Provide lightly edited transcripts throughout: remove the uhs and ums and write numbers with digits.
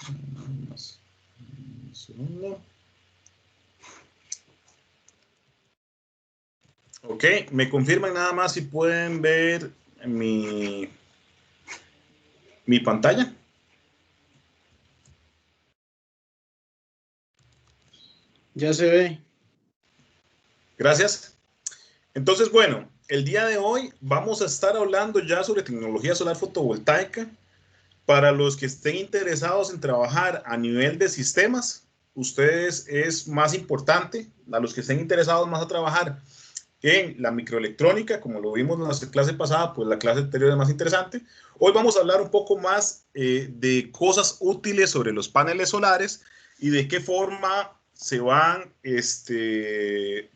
Un segundo. Ok, me confirman nada más si pueden ver mi pantalla. Ya se ve. Gracias. Entonces, bueno, el día de hoy vamos a estar hablando ya sobre tecnología solar fotovoltaica. Para los que estén interesados en trabajar a nivel de sistemas, ustedes es más importante. A los que estén interesados más a trabajar en la microelectrónica, como lo vimos en la clase pasada, pues la clase anterior es más interesante. Hoy vamos a hablar un poco más de cosas útiles sobre los paneles solares y de qué forma se van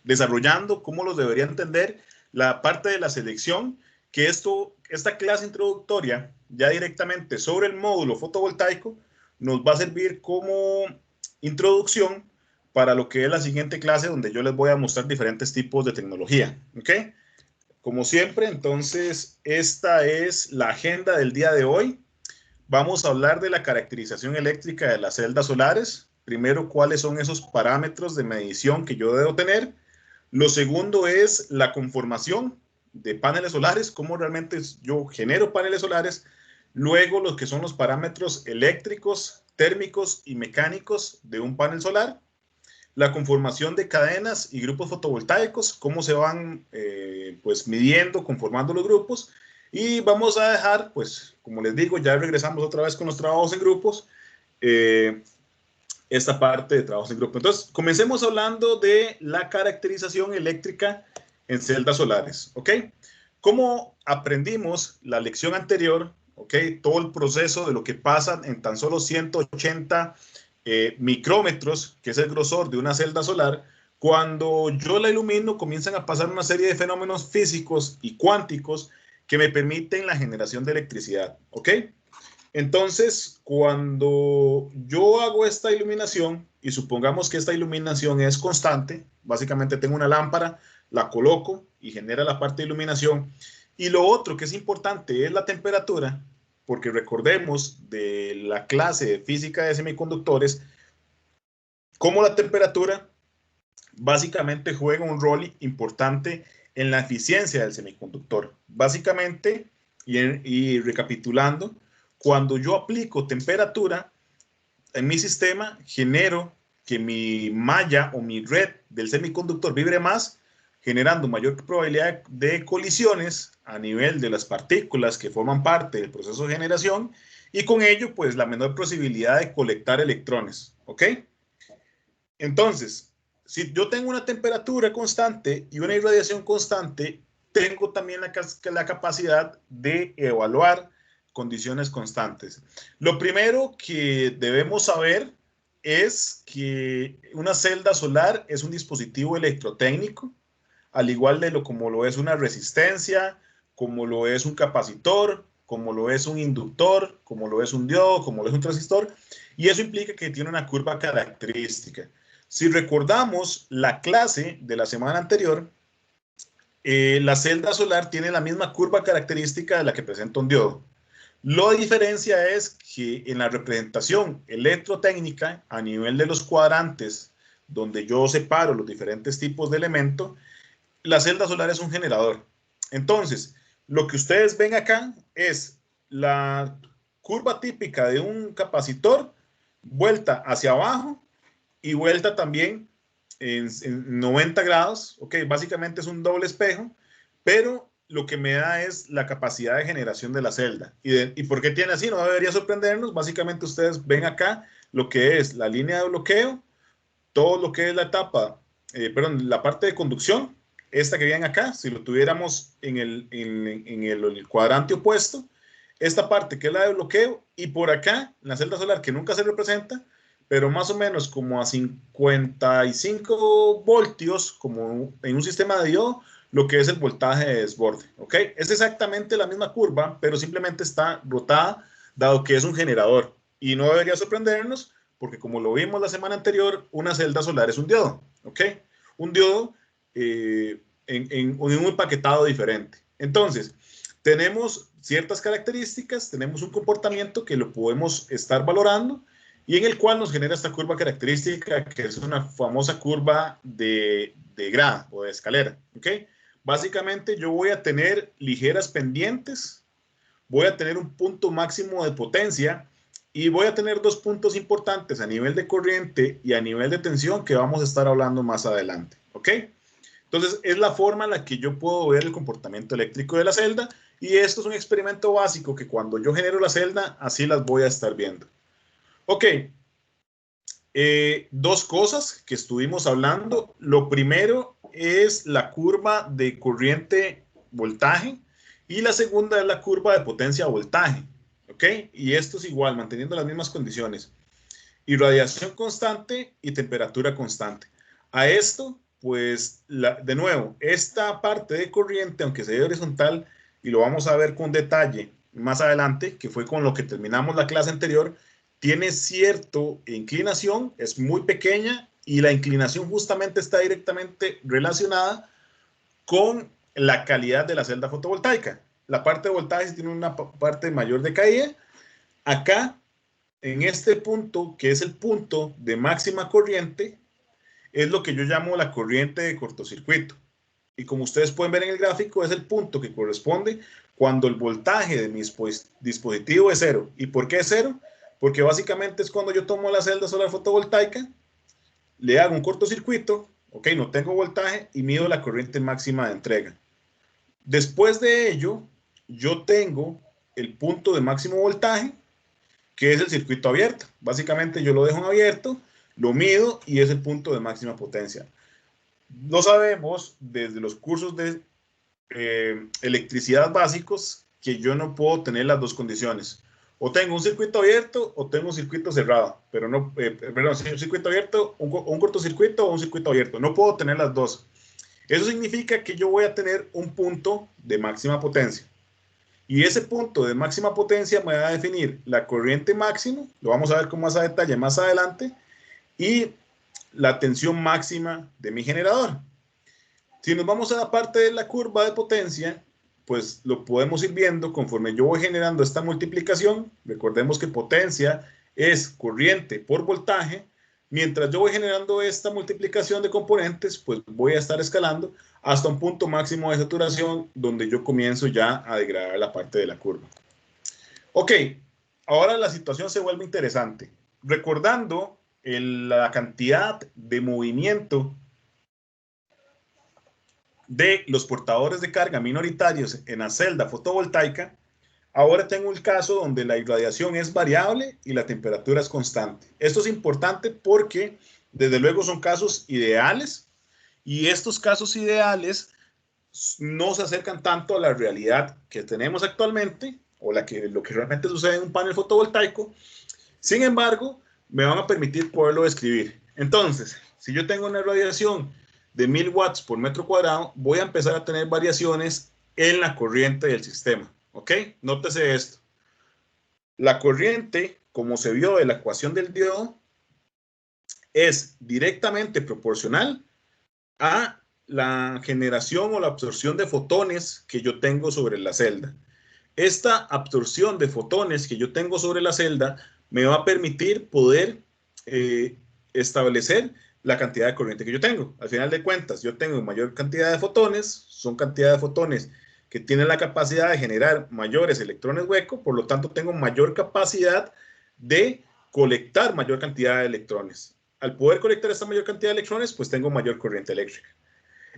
desarrollando, cómo los debería entender la parte de la selección, que esta clase introductoria ya directamente sobre el módulo fotovoltaico nos va a servir como introducción para lo que es la siguiente clase, donde yo les voy a mostrar diferentes tipos de tecnología. ¿Ok? Como siempre, entonces, esta es la agenda del día de hoy. Vamos a hablar de la caracterización eléctrica de las celdas solares. Primero, cuáles son esos parámetros de medición que yo debo tener. Lo segundo es la conformación de paneles solares, cómo realmente yo genero paneles solares. Luego, los que son los parámetros eléctricos, térmicos y mecánicos de un panel solar. La conformación de cadenas y grupos fotovoltaicos, cómo se van pues midiendo, conformando los grupos. Y vamos a dejar, pues, como les digo, ya regresamos otra vez con los trabajos en grupos, esta parte de trabajos en grupo. Entonces, comencemos hablando de la caracterización eléctrica en celdas solares, ¿ok? ¿Cómo aprendimos la lección anterior, ¿ok? Todo el proceso de lo que pasa en tan solo 180 micrómetros, que es el grosor de una celda solar. Cuando yo la ilumino, comienzan a pasar una serie de fenómenos físicos y cuánticos que me permiten la generación de electricidad, ¿ok? Entonces, cuando yo hago esta iluminación, y supongamos que esta iluminación es constante, básicamente tengo una lámpara, la coloco y genera la parte de iluminación. Y lo otro que es importante es la temperatura, porque recordemos de la clase de física de semiconductores, cómo la temperatura básicamente juega un rol importante en la eficiencia del semiconductor. Básicamente, y recapitulando, cuando yo aplico temperatura en mi sistema, genero que mi malla o mi red del semiconductor vibre más, generando mayor probabilidad de colisiones a nivel de las partículas que forman parte del proceso de generación y con ello, pues, la menor posibilidad de colectar electrones. ¿Ok? Entonces, si yo tengo una temperatura constante y una irradiación constante, tengo también la capacidad de evaluar condiciones constantes. Lo primero que debemos saber es que una celda solar es un dispositivo electrotécnico, al igual de como lo es una resistencia, como lo es un capacitor, como lo es un inductor, como lo es un diodo, como lo es un transistor, y eso implica que tiene una curva característica. Si recordamos la clase de la semana anterior, la celda solar tiene la misma curva característica de la que presenta un diodo. La diferencia es que en la representación electrotécnica, a nivel de los cuadrantes, donde yo separo los diferentes tipos de elementos, la celda solar es un generador. Entonces, lo que ustedes ven acá es la curva típica de un capacitor vuelta hacia abajo y vuelta también en 90 grados. Ok, básicamente es un doble espejo, pero lo que me da es la capacidad de generación de la celda. ¿Y por qué tiene así? No debería sorprendernos. Básicamente ustedes ven acá lo que es la línea de bloqueo, todo lo que es la etapa, perdón, la parte de conducción, esta que viene acá, si lo tuviéramos en el cuadrante opuesto, esta parte que es la de bloqueo, y por acá, la celda solar que nunca se representa, pero más o menos como a 55 voltios, como en un sistema de diodo, lo que es el voltaje de desborde, ¿ok? Es exactamente la misma curva, pero simplemente está rotada, dado que es un generador, y no debería sorprendernos, porque como lo vimos la semana anterior, una celda solar es un diodo, ¿ok? Un diodo en un empaquetado diferente. Entonces, tenemos ciertas características, tenemos un comportamiento que lo podemos estar valorando y en el cual nos genera esta curva característica, que es una famosa curva de grada o de escalera, ¿ok? Básicamente yo voy a tener ligeras pendientes, voy a tener un punto máximo de potencia y voy a tener dos puntos importantes a nivel de corriente y a nivel de tensión que vamos a estar hablando más adelante, ¿ok? Entonces, es la forma en la que yo puedo ver el comportamiento eléctrico de la celda, y esto es un experimento básico que cuando yo genero la celda, así las voy a estar viendo. Ok, dos cosas que estuvimos hablando. Lo primero es la curva de corriente-voltaje y la segunda es la curva de potencia-voltaje. ¿Ok? Y esto es igual, manteniendo las mismas condiciones. Irradiación constante y temperatura constante. A esto, pues, de nuevo, esta parte de corriente, aunque sea horizontal, y lo vamos a ver con detalle más adelante, que fue con lo que terminamos la clase anterior, tiene cierta inclinación, es muy pequeña, y la inclinación justamente está directamente relacionada con la calidad de la celda fotovoltaica. La parte de voltaje tiene una parte mayor de caída. Acá, en este punto, que es el punto de máxima corriente, es lo que yo llamo la corriente de cortocircuito. Y como ustedes pueden ver en el gráfico, es el punto que corresponde cuando el voltaje de mi dispositivo es cero. ¿Y por qué es cero? Porque básicamente es cuando yo tomo la celda solar fotovoltaica, le hago un cortocircuito, ok, no tengo voltaje, y mido la corriente máxima de entrega. Después de ello, yo tengo el punto de máximo voltaje, que es el circuito abierto. Básicamente yo lo dejo en abierto, lo mido y es el punto de máxima potencia. Lo sabemos desde los cursos de electricidad básicos que yo no puedo tener las dos condiciones. O tengo un circuito abierto o tengo un circuito cerrado, pero no, perdón, un circuito abierto, un cortocircuito o un circuito abierto. No puedo tener las dos. Eso significa que yo voy a tener un punto de máxima potencia. Y ese punto de máxima potencia me va a definir la corriente máxima, lo vamos a ver con más a detalle más adelante, y la tensión máxima de mi generador. Si nos vamos a la parte de la curva de potencia, pues lo podemos ir viendo conforme yo voy generando esta multiplicación. Recordemos que potencia es corriente por voltaje. Mientras yo voy generando esta multiplicación de componentes, pues voy a estar escalando hasta un punto máximo de saturación donde yo comienzo ya a degradar la parte de la curva. Ok, ahora la situación se vuelve interesante. Recordando la cantidad de movimiento de los portadores de carga minoritarios en la celda fotovoltaica, ahora tengo el caso donde la irradiación es variable y la temperatura es constante. Esto es importante porque, desde luego, son casos ideales, y estos casos ideales no se acercan tanto a la realidad que tenemos actualmente o lo que realmente sucede en un panel fotovoltaico. Sin embargo, me van a permitir poderlo describir. Entonces, si yo tengo una radiación de 1000 watts por metro cuadrado, voy a empezar a tener variaciones en la corriente del sistema. ¿Ok? Nótese esto. La corriente, como se vio de la ecuación del diodo, es directamente proporcional a la generación o la absorción de fotones que yo tengo sobre la celda. Esta absorción de fotones que yo tengo sobre la celda me va a permitir poder establecer la cantidad de corriente que yo tengo. Al final de cuentas, yo tengo mayor cantidad de fotones, son cantidad de fotones que tienen la capacidad de generar mayores electrones huecos, por lo tanto tengo mayor capacidad de colectar mayor cantidad de electrones. Al poder colectar esta mayor cantidad de electrones, pues tengo mayor corriente eléctrica.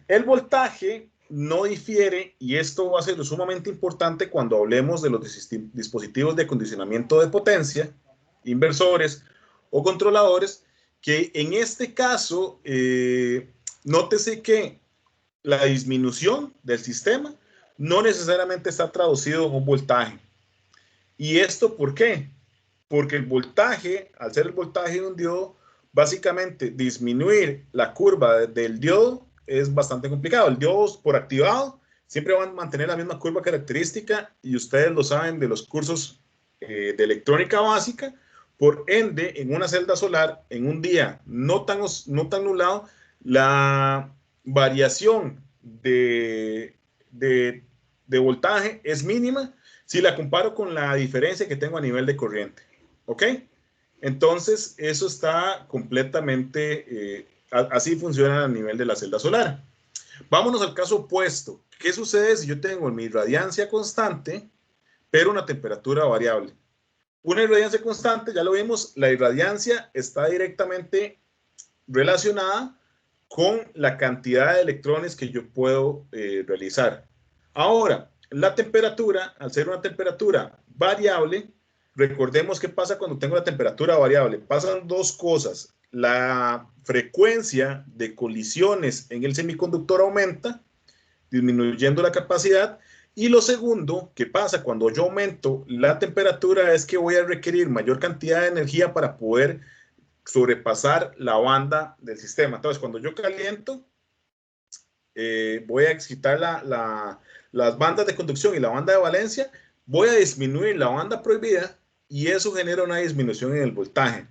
El voltaje no difiere, y esto va a ser sumamente importante cuando hablemos de los dispositivos de acondicionamiento de potencia, inversores o controladores, que en este caso, nótese que la disminución del sistema no necesariamente está traducido en un voltaje. ¿Y esto por qué? Porque el voltaje, al ser el voltaje de un diodo, básicamente disminuir la curva del diodo es bastante complicado. El diodo por activado siempre va a mantener la misma curva característica, y ustedes lo saben de los cursos de electrónica básica. Por ende, en una celda solar, en un día no tan nublado, la variación de voltaje es mínima si la comparo con la diferencia que tengo a nivel de corriente. ¿Ok? Entonces, eso está completamente, así funciona a nivel de la celda solar. Vámonos al caso opuesto. ¿Qué sucede si yo tengo mi irradiancia constante, pero una temperatura variable? Una irradiancia constante, ya lo vimos, la irradiancia está directamente relacionada con la cantidad de electrones que yo puedo realizar. Ahora, la temperatura, al ser una temperatura variable, recordemos qué pasa cuando tengo la temperatura variable. Pasan dos cosas. La frecuencia de colisiones en el semiconductor aumenta, disminuyendo la capacidad. Y lo segundo que pasa cuando yo aumento la temperatura es que voy a requerir mayor cantidad de energía para poder sobrepasar la banda del sistema. Entonces, cuando yo caliento, voy a excitar las bandas de conducción y la banda de valencia, voy a disminuir la banda prohibida y eso genera una disminución en el voltaje.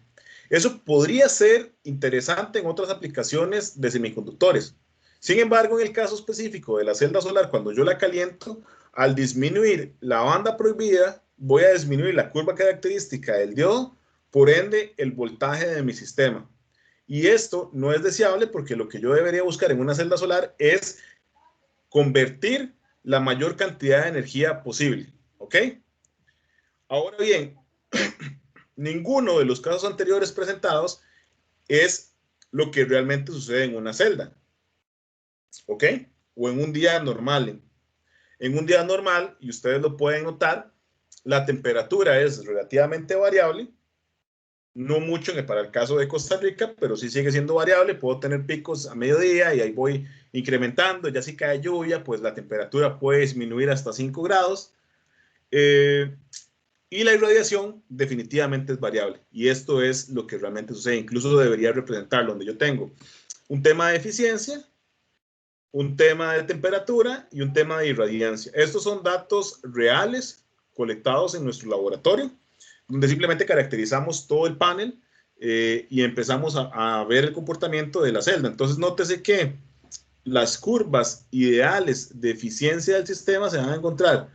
Eso podría ser interesante en otras aplicaciones de semiconductores. Sin embargo, en el caso específico de la celda solar, cuando yo la caliento, al disminuir la banda prohibida, voy a disminuir la curva característica del diodo, por ende, el voltaje de mi sistema. Y esto no es deseable porque lo que yo debería buscar en una celda solar es convertir la mayor cantidad de energía posible. ¿Ok? Ahora bien, ninguno de los casos anteriores presentados es lo que realmente sucede en una celda. ¿Ok? O en un día normal. En un día normal, y ustedes lo pueden notar, la temperatura es relativamente variable, no mucho para el caso de Costa Rica, pero sí sigue siendo variable. Puedo tener picos a mediodía y ahí voy incrementando. Ya si cae lluvia, pues la temperatura puede disminuir hasta 5 grados. Y la irradiación definitivamente es variable. Y esto es lo que realmente sucede. Incluso debería representarlo donde yo tengo un tema de eficiencia, un tema de temperatura y un tema de irradiancia. Estos son datos reales colectados en nuestro laboratorio, donde simplemente caracterizamos todo el panel y empezamos a ver el comportamiento de la celda. Entonces, nótese que las curvas ideales de eficiencia del sistema se van a encontrar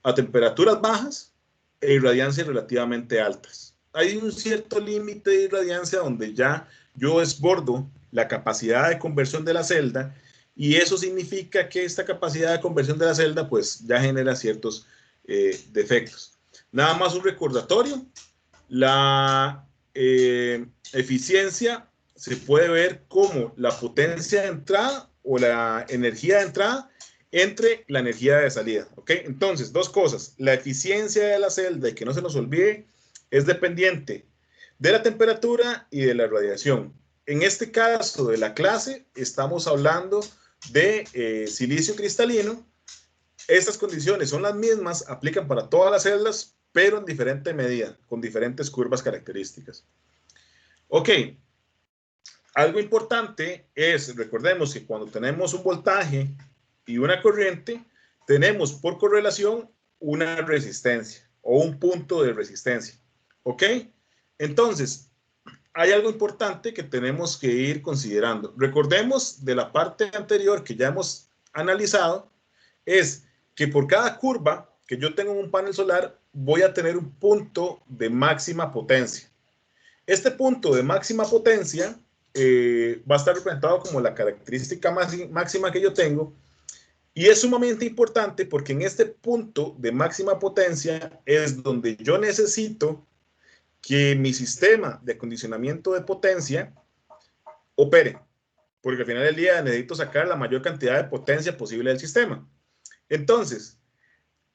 a temperaturas bajas e irradiancias relativamente altas. Hay un cierto límite de irradiancia donde ya yo desbordo la capacidad de conversión de la celda y eso significa que esta capacidad de conversión de la celda pues ya genera ciertos defectos. Nada más un recordatorio, la eficiencia se puede ver como la potencia de entrada o la energía de entrada entre la energía de salida. ¿Ok? Entonces, dos cosas. La eficiencia de la celda, y que no se nos olvide, es dependiente de la temperatura y de la radiación. En este caso de la clase, estamos hablando de silicio cristalino. Estas condiciones son las mismas, aplican para todas las celdas, pero en diferente medida, con diferentes curvas características. Ok, algo importante es, recordemos que cuando tenemos un voltaje y una corriente, tenemos por correlación una resistencia o un punto de resistencia. ¿Ok? Entonces, hay algo importante que tenemos que ir considerando. Recordemos de la parte anterior que ya hemos analizado, es que por cada curva que yo tengo en un panel solar, voy a tener un punto de máxima potencia. Este punto de máxima potencia va a estar representado como la característica máxima que yo tengo y es sumamente importante porque en este punto de máxima potencia es donde yo necesito que mi sistema de acondicionamiento de potencia opere, porque al final del día necesito sacar la mayor cantidad de potencia posible del sistema. Entonces,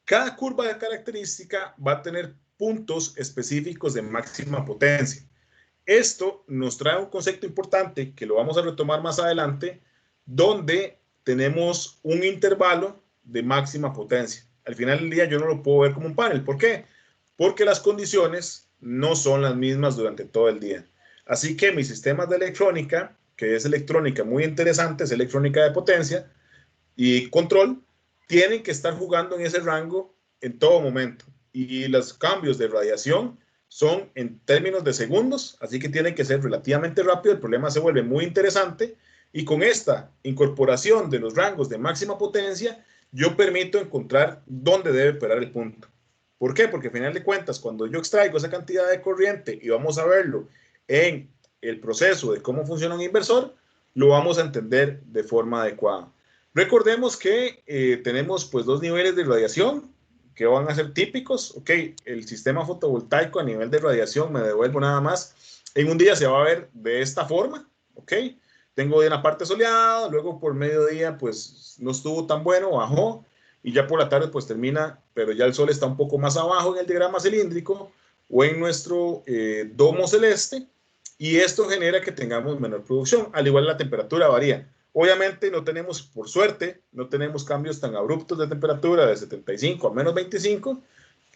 cada curva de característica va a tener puntos específicos de máxima potencia. Esto nos trae un concepto importante que lo vamos a retomar más adelante, donde tenemos un intervalo de máxima potencia. Al final del día yo no lo puedo ver como un panel. ¿Por qué? Porque las condiciones no son las mismas durante todo el día. Así que mis sistemas de electrónica, que es electrónica muy interesante, es electrónica de potencia y control, tienen que estar jugando en ese rango en todo momento. Y los cambios de radiación son en términos de segundos, así que tienen que ser relativamente rápido. El problema se vuelve muy interesante y con esta incorporación de los rangos de máxima potencia, yo permito encontrar dónde debe operar el punto. ¿Por qué? Porque al final de cuentas, cuando yo extraigo esa cantidad de corriente y vamos a verlo en el proceso de cómo funciona un inversor, lo vamos a entender de forma adecuada. Recordemos que tenemos pues dos niveles de radiación que van a ser típicos. Ok, el sistema fotovoltaico a nivel de radiación, me devuelvo nada más, en un día se va a ver de esta forma. Ok, tengo una parte soleada, luego por mediodía pues no estuvo tan bueno, bajó, y ya por la tarde pues termina, pero ya el sol está un poco más abajo en el diagrama cilíndrico o en nuestro domo celeste, y esto genera que tengamos menor producción. Al igual la temperatura varía. Obviamente no tenemos, por suerte, no tenemos cambios tan abruptos de temperatura de 75 a menos 25,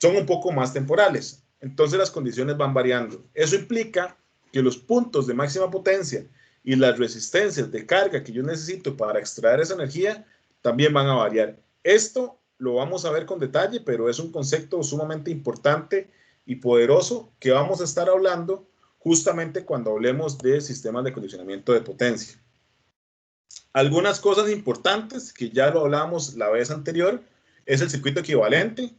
son un poco más temporales. Entonces las condiciones van variando. Eso implica que los puntos de máxima potencia y las resistencias de carga que yo necesito para extraer esa energía también van a variar. Esto lo vamos a ver con detalle, pero es un concepto sumamente importante y poderoso que vamos a estar hablando justamente cuando hablemos de sistemas de condicionamiento de potencia. Algunas cosas importantes que ya lo hablamos la vez anterior es el circuito equivalente.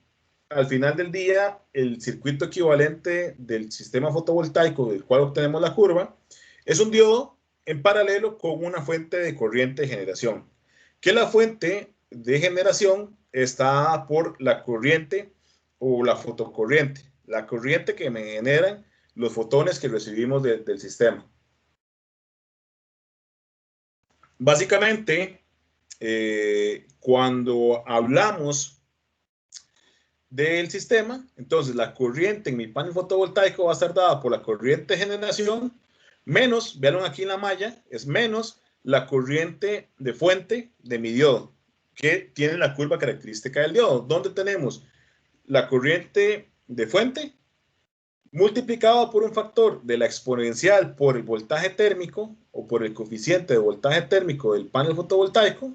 Al final del día, el circuito equivalente del sistema fotovoltaico del cual obtenemos la curva es un diodo en paralelo con una fuente de corriente de generación, que la fuente de generación está por la corriente o la fotocorriente, la corriente que me generan los fotones que recibimos del sistema. Básicamente, cuando hablamos del sistema, entonces la corriente en mi panel fotovoltaico va a estar dada por la corriente de generación menos, veanlo aquí en la malla, es menos la corriente de fuente de mi diodo, que tiene la curva característica del diodo, donde tenemos la corriente de fuente multiplicado por un factor de la exponencial por el voltaje térmico o por el coeficiente de voltaje térmico del panel fotovoltaico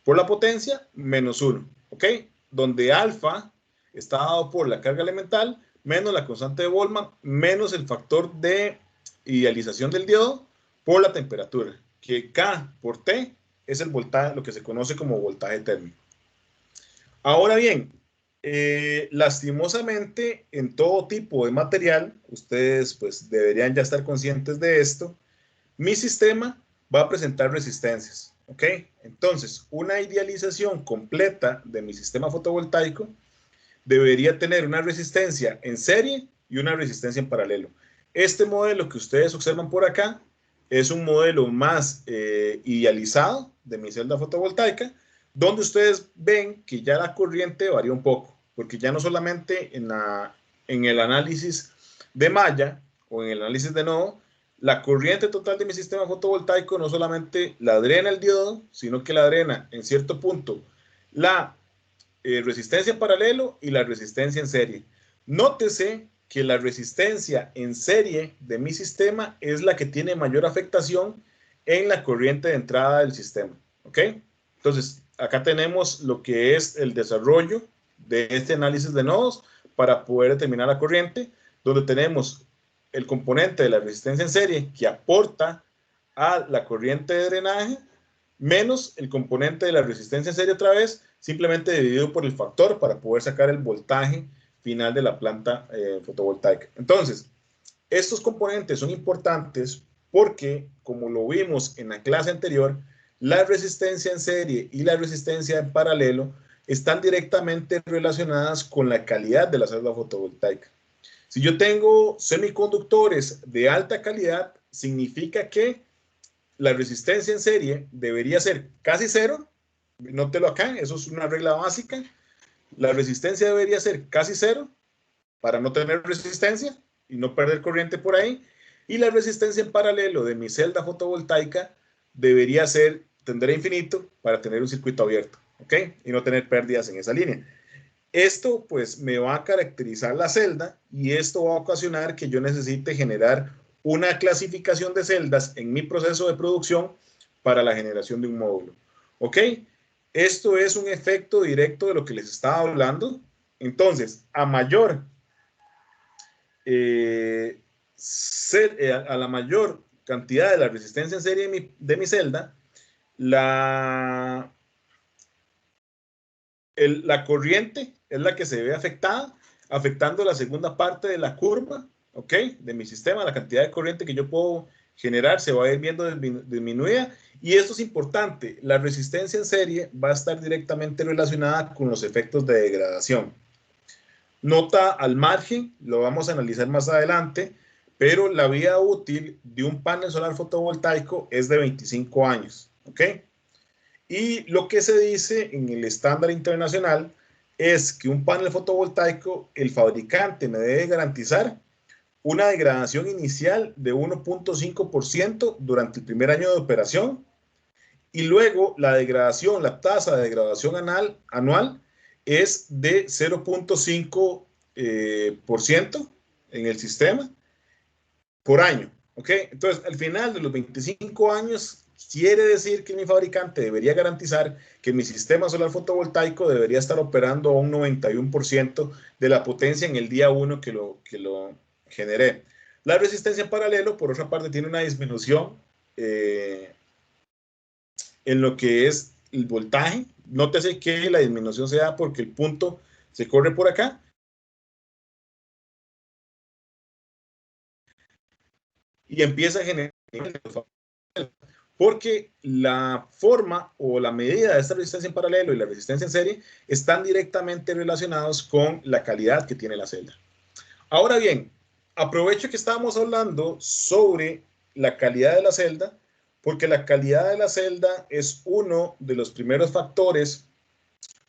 por la potencia menos 1, ¿ok? Donde alfa está dado por la carga elemental menos la constante de Boltzmann menos el factor de idealización del diodo por la temperatura, que K por T es el voltaje, lo que se conoce como voltaje térmico. Ahora bien, lastimosamente en todo tipo de material, ustedes pues deberían ya estar conscientes de esto, mi sistema va a presentar resistencias, ¿ok? Entonces, una idealización completa de mi sistema fotovoltaico debería tener una resistencia en serie y una resistencia en paralelo. Este modelo que ustedes observan por acá es un modelo más idealizado de mi celda fotovoltaica, donde ustedes ven que ya la corriente varía un poco, porque ya no solamente en el análisis de malla o en el análisis de nodo, la corriente total de mi sistema fotovoltaico no solamente la drena el diodo, sino que la drena en cierto punto la resistencia en paralelo y la resistencia en serie. Nótese que la resistencia en serie de mi sistema es la que tiene mayor afectación en la corriente de entrada del sistema. ¿Ok? Entonces, acá tenemos lo que es el desarrollo de este análisis de nodos para poder determinar la corriente, donde tenemos el componente de la resistencia en serie que aporta a la corriente de drenaje menos el componente de la resistencia en serie otra vez, simplemente dividido por el factor para poder sacar el voltaje final de la planta fotovoltaica. Entonces, estos componentes son importantes porque, como lo vimos en la clase anterior, la resistencia en serie y la resistencia en paralelo están directamente relacionadas con la calidad de la celda fotovoltaica. Si yo tengo semiconductores de alta calidad, significa que la resistencia en serie debería ser casi cero. Nótelo acá, eso es una regla básica. La resistencia debería ser casi cero para no tener resistencia y no perder corriente por ahí. Y la resistencia en paralelo de mi celda fotovoltaica debería ser, tender a infinito para tener un circuito abierto, ¿ok? Y no tener pérdidas en esa línea. Esto pues me va a caracterizar la celda y esto va a ocasionar que yo necesite generar una clasificación de celdas en mi proceso de producción para la generación de un módulo. ¿Ok? Esto es un efecto directo de lo que les estaba hablando. Entonces, a mayor, a la mayor cantidad de la resistencia en serie de mi celda, la corriente es la que se ve afectada, afectando la segunda parte de la curva, ¿ok? De mi sistema, la cantidad de corriente que yo puedo generar se va a ir viendo disminuida. Y esto es importante, la resistencia en serie va a estar directamente relacionada con los efectos de degradación. Nota al margen, lo vamos a analizar más adelante, pero la vida útil de un panel solar fotovoltaico es de 25 años, ¿ok? Y lo que se dice en el estándar internacional es que un panel fotovoltaico, el fabricante me debe garantizar una degradación inicial de 1.5% durante el primer año de operación y luego la degradación, la tasa de degradación anual es de 0.5% en el sistema por año. ¿Ok? Entonces, al final de los 25 años, quiere decir que mi fabricante debería garantizar que mi sistema solar fotovoltaico debería estar operando a un 91% de la potencia en el día 1 que lo generé. La resistencia en paralelo, por otra parte, tiene una disminución en lo que es el voltaje. Nótese que la disminución se da porque el punto se corre por acá. Y empieza a generar, porque la forma o la medida de esta resistencia en paralelo y la resistencia en serie están directamente relacionados con la calidad que tiene la celda. Ahora bien, aprovecho que estábamos hablando sobre la calidad de la celda, porque la calidad de la celda es uno de los primeros factores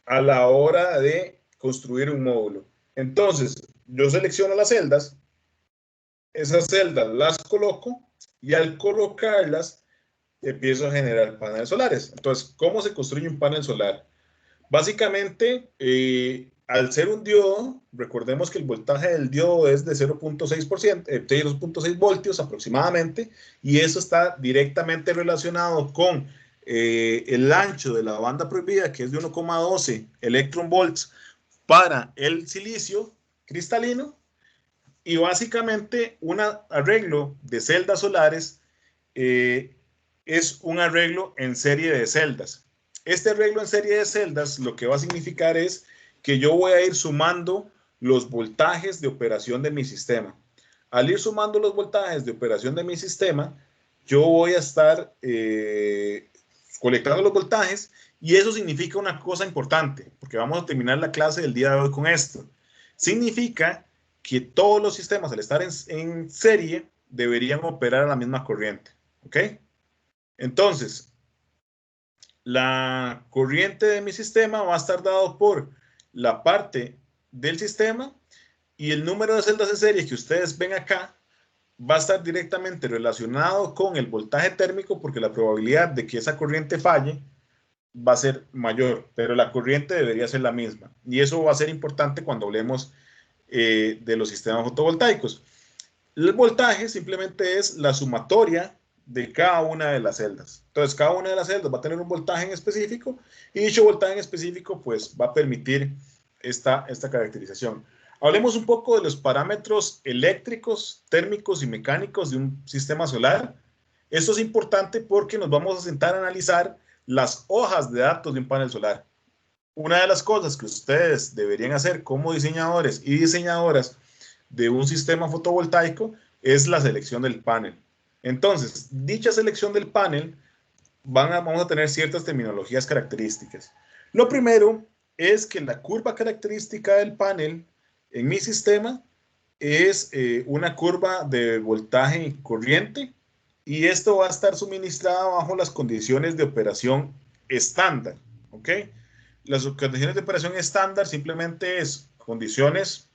a la hora de construir un módulo. Entonces, yo selecciono las celdas, esas celdas las coloco y al colocarlas empiezo a generar paneles solares. Entonces, ¿cómo se construye un panel solar? Básicamente, al ser un diodo, recordemos que el voltaje del diodo es de 0.6 voltios aproximadamente, y eso está directamente relacionado con el ancho de la banda prohibida, que es de 1,12 electron volts para el silicio cristalino, y básicamente un arreglo de celdas solares es un arreglo en serie de celdas. Este arreglo en serie de celdas lo que va a significar es que yo voy a ir sumando los voltajes de operación de mi sistema. Al ir sumando los voltajes de operación de mi sistema, yo voy a estar colectando los voltajes, y eso significa una cosa importante, porque vamos a terminar la clase del día de hoy con esto. Significa que todos los sistemas, al estar en serie, deberían operar a la misma corriente. ¿Ok? Entonces, la corriente de mi sistema va a estar dado por la parte del sistema, y el número de celdas en serie que ustedes ven acá va a estar directamente relacionado con el voltaje térmico, porque la probabilidad de que esa corriente falle va a ser mayor, pero la corriente debería ser la misma. Y eso va a ser importante cuando hablemos de los sistemas fotovoltaicos. El voltaje simplemente es la sumatoria de cada una de las celdas. Entonces, cada una de las celdas va a tener un voltaje en específico, y dicho voltaje en específico pues va a permitir esta caracterización. Hablemos un poco de los parámetros eléctricos, térmicos y mecánicos de un sistema solar. Esto es importante porque nos vamos a sentar a analizar las hojas de datos de un panel solar. Una de las cosas que ustedes deberían hacer como diseñadores y diseñadoras de un sistema fotovoltaico es la selección del panel. Entonces, dicha selección del panel vamos a tener ciertas terminologías características. Lo primero es que la curva característica del panel en mi sistema es una curva de voltaje y corriente, y esto va a estar suministrada bajo las condiciones de operación estándar. ¿Ok? Las condiciones de operación estándar simplemente es condiciones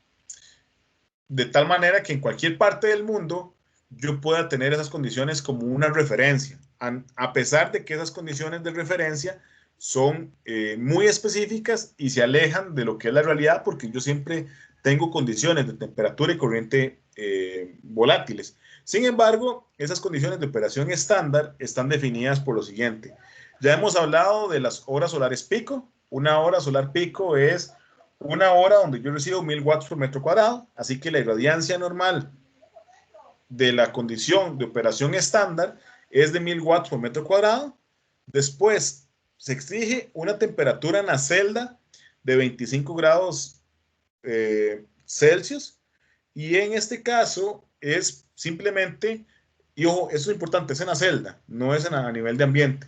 de tal manera que en cualquier parte del mundo yo pueda tener esas condiciones como una referencia, a pesar de que esas condiciones de referencia son muy específicas y se alejan de lo que es la realidad, porque yo siempre tengo condiciones de temperatura y corriente volátiles. Sin embargo, esas condiciones de operación estándar están definidas por lo siguiente. Ya hemos hablado de las horas solares pico. Una hora solar pico es una hora donde yo recibo 1000 watts por metro cuadrado, así que la irradiancia normal de la condición de operación estándar es de 1000 watts por metro cuadrado. Después se exige una temperatura en la celda de 25 grados Celsius. Y en este caso es simplemente, y ojo, eso es importante, es en la celda, no es a nivel de ambiente.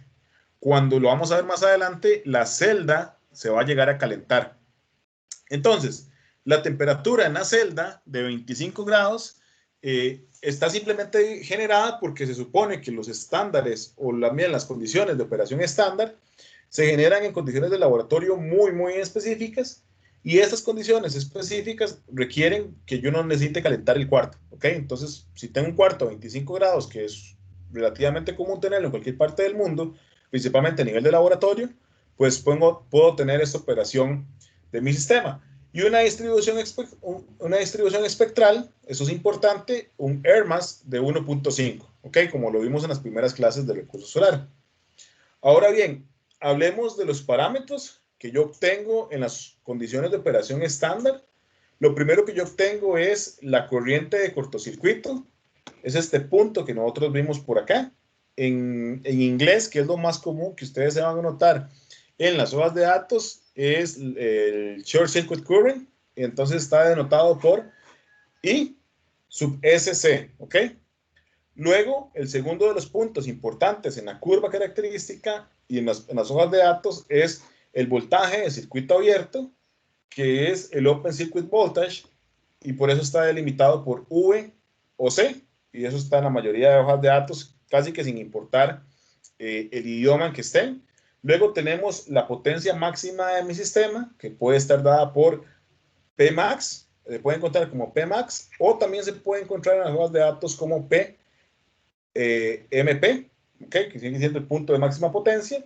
Cuando lo vamos a ver más adelante, la celda se va a llegar a calentar. Entonces, la temperatura en la celda de 25 grados está simplemente generada porque se supone que los estándares o las condiciones de operación estándar se generan en condiciones de laboratorio muy específicas, y estas condiciones específicas requieren que yo no necesite calentar el cuarto, ¿ok? Entonces, si tengo un cuarto a 25 grados, que es relativamente común tenerlo en cualquier parte del mundo, principalmente a nivel de laboratorio, pues puedo tener esta operación de mi sistema. Y una distribución espectral, eso es importante, un AirMass de 1.5, ¿ok? Como lo vimos en las primeras clases de recurso solar. Ahora bien, hablemos de los parámetros que yo obtengo en las condiciones de operación estándar. Lo primero que yo obtengo es la corriente de cortocircuito. Es este punto que nosotros vimos por acá. En inglés, que es lo más común que ustedes se van a notar en las hojas de datos, es el Short Circuit Current. Entonces está denotado por I sub SC, ¿ok? Luego, el segundo de los puntos importantes en la curva característica y en las hojas de datos es el voltaje de circuito abierto, que es el Open Circuit Voltage, y por eso está delimitado por V o C, y eso está en la mayoría de hojas de datos, casi que sin importar el idioma en que estén. Luego tenemos la potencia máxima de mi sistema, que puede estar dada por Pmax, se puede encontrar como Pmax, o también se puede encontrar en las hojas de datos como P MP, ¿okay? Que sigue siendo el punto de máxima potencia,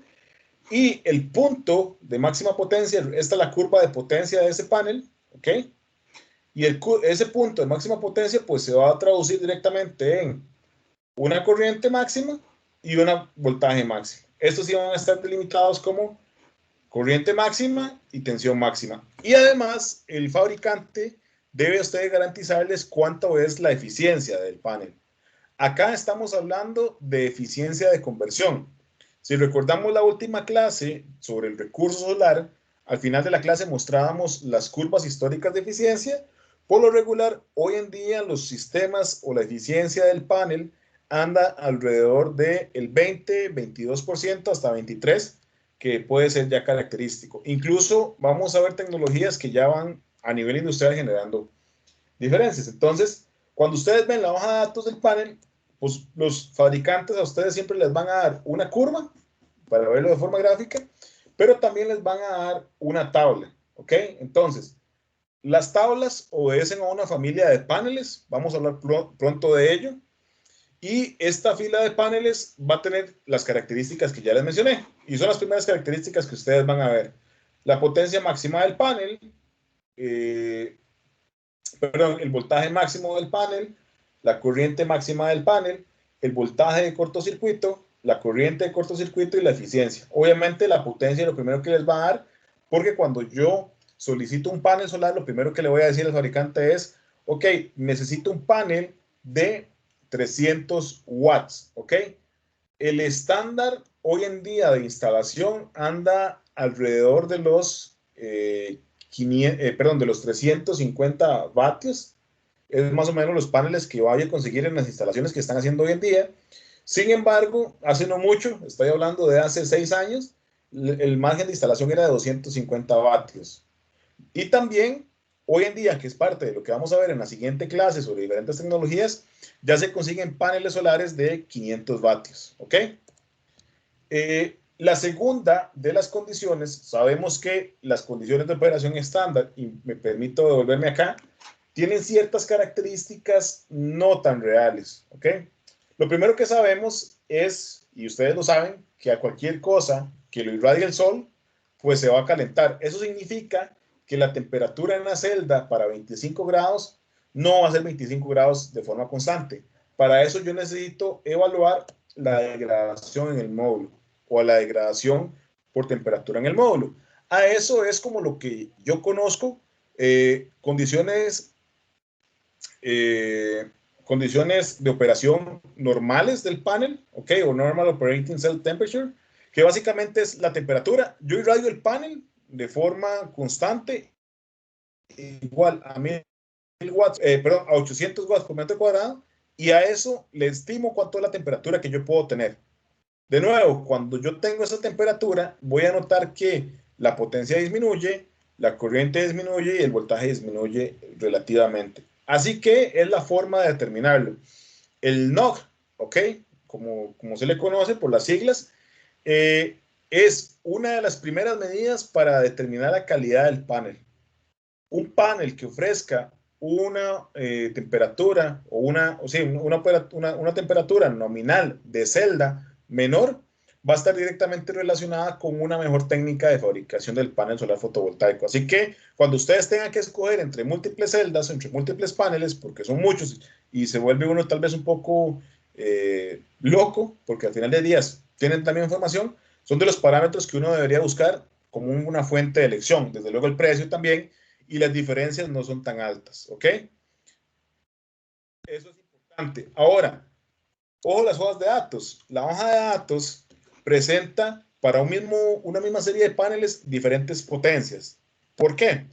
y el punto de máxima potencia, esta es la curva de potencia de ese panel, ¿ok? Y ese punto de máxima potencia pues se va a traducir directamente en una corriente máxima y un voltaje máximo. Estos sí van a estar delimitados como corriente máxima y tensión máxima. Y además el fabricante debe a ustedes garantizarles cuánto es la eficiencia del panel. Acá estamos hablando de eficiencia de conversión. Si recordamos la última clase sobre el recurso solar, al final de la clase mostrábamos las curvas históricas de eficiencia. Por lo regular, hoy en día los sistemas o la eficiencia del panel anda alrededor del 20, 22% hasta 23%, que puede ser ya característico. Incluso vamos a ver tecnologías que ya van a nivel industrial generando diferencias. Entonces, cuando ustedes ven la hoja de datos del panel, pues los fabricantes a ustedes siempre les van a dar una curva para verlo de forma gráfica, pero también les van a dar una tabla, ¿ok? Entonces, las tablas obedecen a una familia de paneles, vamos a hablar pronto de ello, y esta fila de paneles va a tener las características que ya les mencioné, y son las primeras características que ustedes van a ver. La potencia máxima del panel, el voltaje máximo del panel, la corriente máxima del panel, el voltaje de cortocircuito, la corriente de cortocircuito y la eficiencia. Obviamente la potencia es lo primero que les va a dar, porque cuando yo solicito un panel solar, lo primero que le voy a decir al fabricante es, ok, necesito un panel de 300 watts, ok. El estándar hoy en día de instalación anda alrededor de los 350 vatios. Es más o menos los paneles que vaya a conseguir en las instalaciones que están haciendo hoy en día. Sin embargo, hace no mucho, estoy hablando de hace 6 años, el margen de instalación era de 250 vatios. Y también, hoy en día, que es parte de lo que vamos a ver en la siguiente clase sobre diferentes tecnologías, ya se consiguen paneles solares de 500 vatios, ¿ok? La segunda de las condiciones, sabemos que las condiciones de operación estándar, y me permito devolverme acá, tienen ciertas características no tan reales, ¿ok? Lo primero que sabemos es, y ustedes lo saben, que a cualquier cosa que lo irradie el sol, pues se va a calentar. Eso significa que la temperatura en la celda para 25 grados no va a ser 25 grados de forma constante. Para eso yo necesito evaluar la degradación en el módulo o la degradación por temperatura en el módulo. A eso es como lo que yo conozco, condiciones de operación normales del panel, ¿ok? O Normal Operating Cell Temperature, que básicamente es la temperatura. Yo irradio el panel de forma constante, igual a watts, perdón, a 800 watts por metro cuadrado, y a eso le estimo cuánto es la temperatura que yo puedo tener. De nuevo, cuando yo tengo esa temperatura, voy a notar que la potencia disminuye, la corriente disminuye y el voltaje disminuye relativamente. Así que es la forma de determinarlo. El NOG, ¿ok? Como se le conoce por las siglas, es una de las primeras medidas para determinar la calidad del panel. Un panel que ofrezca una temperatura o una temperatura nominal de celda menor va a estar directamente relacionada con una mejor técnica de fabricación del panel solar fotovoltaico. Así que cuando ustedes tengan que escoger entre múltiples celdas, entre múltiples paneles, porque son muchos y se vuelve uno tal vez un poco loco, porque al final de días tienen también información, son de los parámetros que uno debería buscar como una fuente de elección. Desde luego el precio también, y las diferencias no son tan altas, ¿ok? Eso es importante. Ahora, ojo las hojas de datos. La hoja de datos presenta para una misma serie de paneles diferentes potencias. ¿Por qué?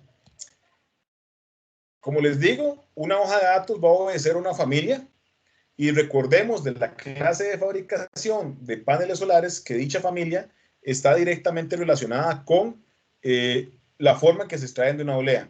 Como les digo, una hoja de datos va a obedecer una familia y recordemos de la clase de fabricación de paneles solares que dicha familia está directamente relacionada con la forma en que se extraen de una olea.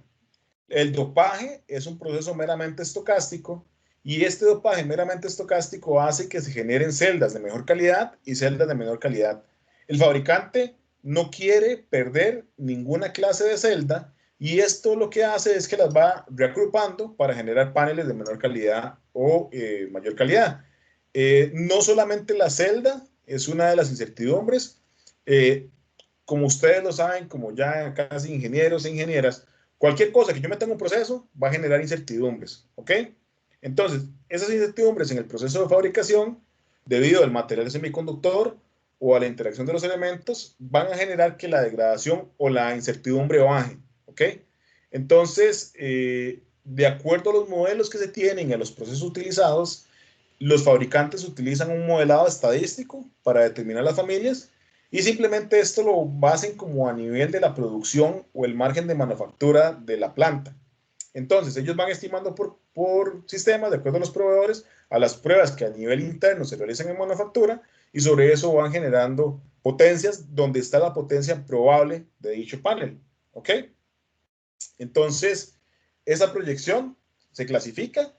El dopaje es un proceso meramente estocástico y este dopaje meramente estocástico hace que se generen celdas de mejor calidad y celdas de menor calidad. El fabricante no quiere perder ninguna clase de celda y esto lo que hace es que las va reagrupando para generar paneles de menor calidad o mayor calidad. No solamente la celda es una de las incertidumbres, como ustedes lo saben, como ya casi ingenieros e ingenieras, cualquier cosa que yo meta en un proceso va a generar incertidumbres, ¿ok? Entonces, esas incertidumbres en el proceso de fabricación, debido al material semiconductor o a la interacción de los elementos, van a generar que la degradación o la incertidumbre baje, ¿ok? Entonces, de acuerdo a los modelos que se tienen y a los procesos utilizados, los fabricantes utilizan un modelado estadístico para determinar las familias y simplemente esto lo basen como a nivel de la producción o el margen de manufactura de la planta. Entonces, ellos van estimando por sistemas, de acuerdo a los proveedores, a las pruebas que a nivel interno se realizan en manufactura y sobre eso van generando potencias donde está la potencia probable de dicho panel. ¿Ok? Entonces, esa proyección se clasifica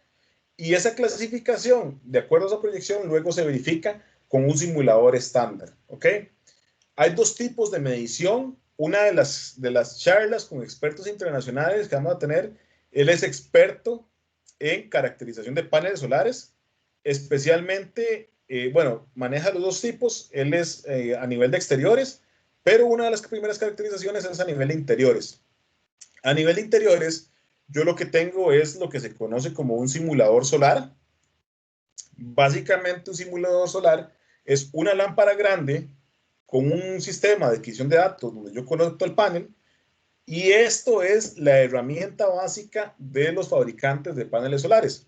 y esa clasificación, de acuerdo a esa proyección, luego se verifica con un simulador estándar. ¿Ok? Hay dos tipos de medición. Una de las charlas con expertos internacionales que vamos a tener, él es experto en caracterización de paneles solares, especialmente, bueno, maneja los dos tipos. Él es a nivel de exteriores, pero una de las primeras caracterizaciones es a nivel de interiores. A nivel de interiores, yo lo que tengo es lo que se conoce como un simulador solar. Básicamente, un simulador solar es una lámpara grande con un sistema de adquisición de datos donde yo conecto el panel y esto es la herramienta básica de los fabricantes de paneles solares.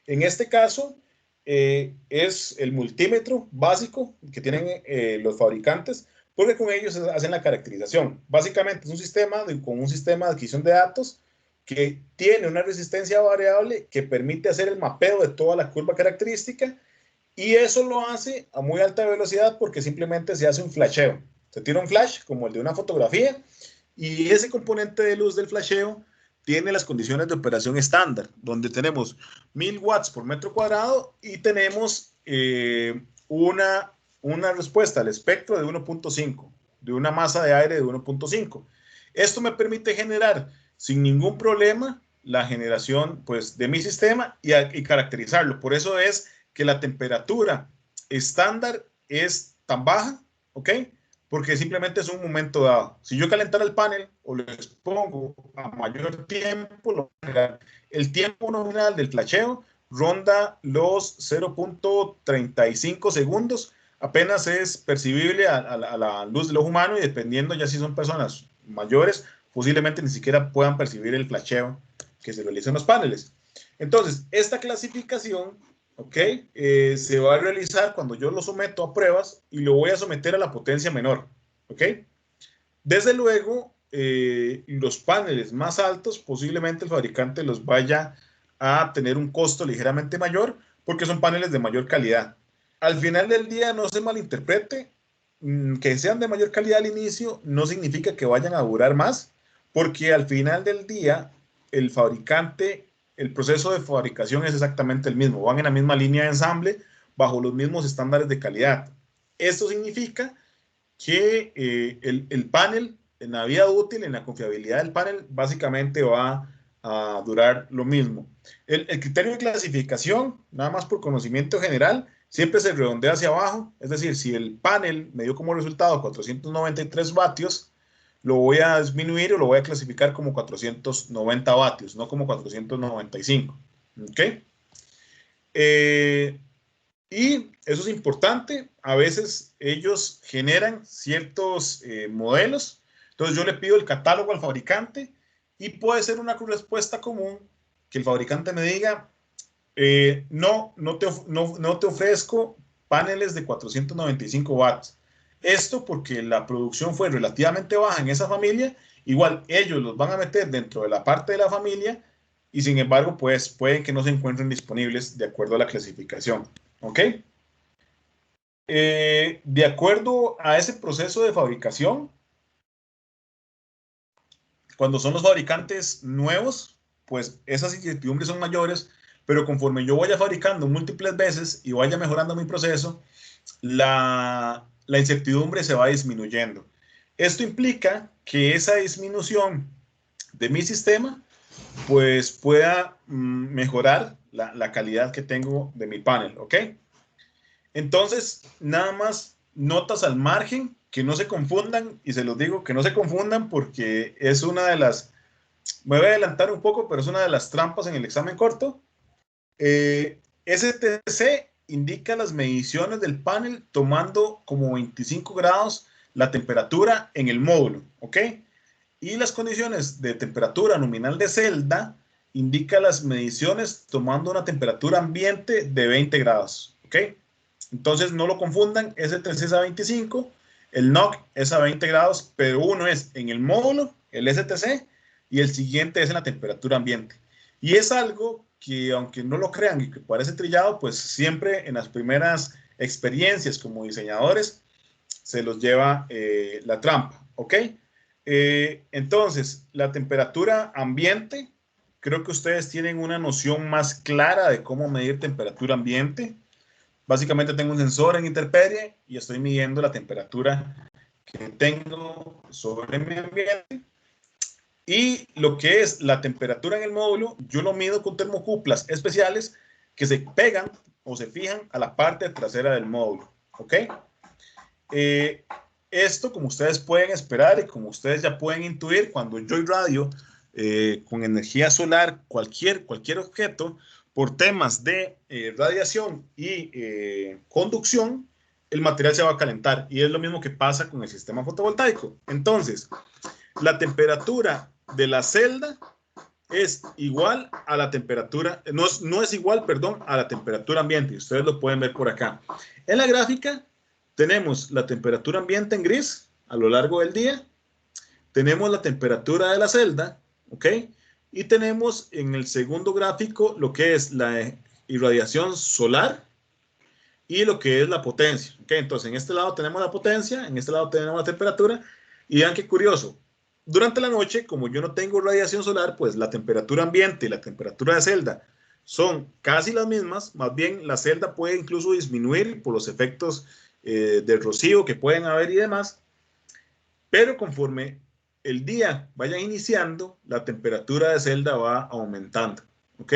En este caso, es el multímetro básico que tienen los fabricantes porque con ellos hacen la caracterización. Básicamente es un sistema con un sistema de adquisición de datos que tiene una resistencia variable que permite hacer el mapeo de toda la curva característica y eso lo hace a muy alta velocidad porque simplemente se hace un flasheo. Se tira un flash como el de una fotografía y ese componente de luz del flasheo tiene las condiciones de operación estándar, donde tenemos 1000 watts por metro cuadrado y tenemos una respuesta al espectro de 1.5, de una masa de aire de 1.5. Esto me permite generar sin ningún problema la generación pues, de mi sistema y caracterizarlo. Por eso es que la temperatura estándar es tan baja, ¿ok? Porque simplemente es un momento dado. Si yo calentara el panel o lo expongo a mayor tiempo, el tiempo nominal del flasheo ronda los 0.35 segundos, apenas es percibible a la luz del ojo humano y dependiendo ya si son personas mayores, posiblemente ni siquiera puedan percibir el flasheo que se realiza en los paneles. Entonces, esta clasificación, ¿ok? Se va a realizar cuando yo lo someto a pruebas y lo voy a someter a la potencia menor, ¿ok? Desde luego, los paneles más altos, posiblemente el fabricante los vaya a tener un costo ligeramente mayor porque son paneles de mayor calidad. Al final del día, no se malinterprete, que sean de mayor calidad al inicio no significa que vayan a durar más, porque al final del día el fabricante, el proceso de fabricación es exactamente el mismo, van en la misma línea de ensamble bajo los mismos estándares de calidad. Esto significa que el panel en la vida útil, en la confiabilidad del panel, básicamente va a durar lo mismo. El criterio de clasificación, nada más por conocimiento general, siempre se redondea hacia abajo, es decir, si el panel me dio como resultado 493 vatios, lo voy a disminuir o lo voy a clasificar como 490 vatios, no como 495. ¿Ok? Y eso es importante. A veces ellos generan ciertos modelos. Entonces yo le pido el catálogo al fabricante y puede ser una respuesta común que el fabricante me diga, no te ofrezco paneles de 495 watts. Esto porque la producción fue relativamente baja en esa familia. Igual ellos los van a meter dentro de la parte de la familia y sin embargo pues pueden que no se encuentren disponibles de acuerdo a la clasificación. ¿Ok? De acuerdo a ese proceso de fabricación, cuando son los fabricantes nuevos, pues esas incertidumbres son mayores, pero conforme yo vaya fabricando múltiples veces y vaya mejorando mi proceso, la incertidumbre se va disminuyendo. Esto implica que esa disminución de mi sistema pues pueda mejorar la calidad que tengo de mi panel, ¿ok? Entonces, nada más notas al margen, que no se confundan, y se los digo, que no se confundan porque es una de las, me voy a adelantar un poco, pero es una de las trampas en el examen corto. STC indica las mediciones del panel tomando como 25 grados la temperatura en el módulo, ¿ok? Y las condiciones de temperatura nominal de celda indica las mediciones tomando una temperatura ambiente de 20 grados, ¿ok? Entonces no lo confundan, STC es a 25, el NOC es a 20 grados, pero uno es en el módulo, el STC, y el siguiente es en la temperatura ambiente. Y es algo que, aunque no lo crean y que parece trillado, pues siempre en las primeras experiencias como diseñadores se los lleva la trampa, ¿ok? Entonces, la temperatura ambiente, creo que ustedes tienen una noción más clara de cómo medir temperatura ambiente. Básicamente tengo un sensor en intemperie y estoy midiendo la temperatura que tengo sobre mi ambiente. Y lo que es la temperatura en el módulo, yo lo mido con termocuplas especiales que se pegan o se fijan a la parte trasera del módulo. ¿Ok? Esto, como ustedes pueden esperar y como ustedes ya pueden intuir, cuando yo irradio con energía solar cualquier objeto, por temas de radiación y conducción, el material se va a calentar. Y es lo mismo que pasa con el sistema fotovoltaico. Entonces, la temperatura de la celda es igual a la temperatura, no es igual, perdón, a la temperatura ambiente. Y ustedes lo pueden ver por acá. En la gráfica tenemos la temperatura ambiente en gris a lo largo del día. Tenemos la temperatura de la celda, ¿ok? Y tenemos en el segundo gráfico lo que es la irradiación solar y lo que es la potencia, ¿ok? Entonces, en este lado tenemos la potencia, en este lado tenemos la temperatura. Y vean qué curioso. Durante la noche, como yo no tengo radiación solar, pues la temperatura ambiente y la temperatura de celda son casi las mismas. Más bien, la celda puede incluso disminuir por los efectos del rocío que pueden haber y demás. Pero conforme el día vaya iniciando, la temperatura de celda va aumentando, ¿ok?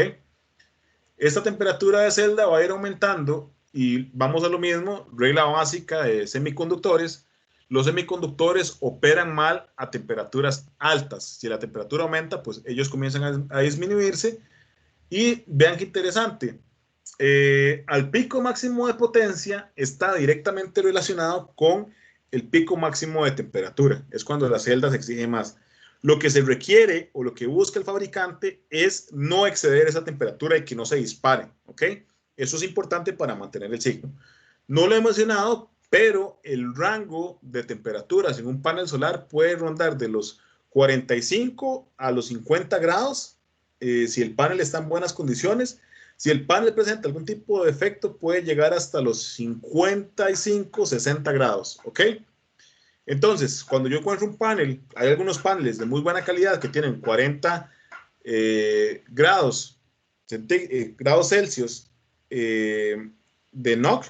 Esta temperatura de celda va a ir aumentando y vamos a lo mismo, regla básica de semiconductores. Los semiconductores operan mal a temperaturas altas. Si la temperatura aumenta, pues ellos comienzan a disminuirse. Y vean qué interesante. Al pico máximo de potencia está directamente relacionado con el pico máximo de temperatura. Es cuando la celda se exige más. Lo que se requiere o lo que busca el fabricante es no exceder esa temperatura y que no se dispare, ¿ok? Eso es importante para mantener el ciclo. No lo he mencionado, pero el rango de temperaturas en un panel solar puede rondar de los 45 a los 50 grados si el panel está en buenas condiciones. Si el panel presenta algún tipo de defecto, puede llegar hasta los 55, 60 grados, ¿ok? Entonces, cuando yo encuentro un panel, hay algunos paneles de muy buena calidad que tienen 40 grados Celsius de NOC,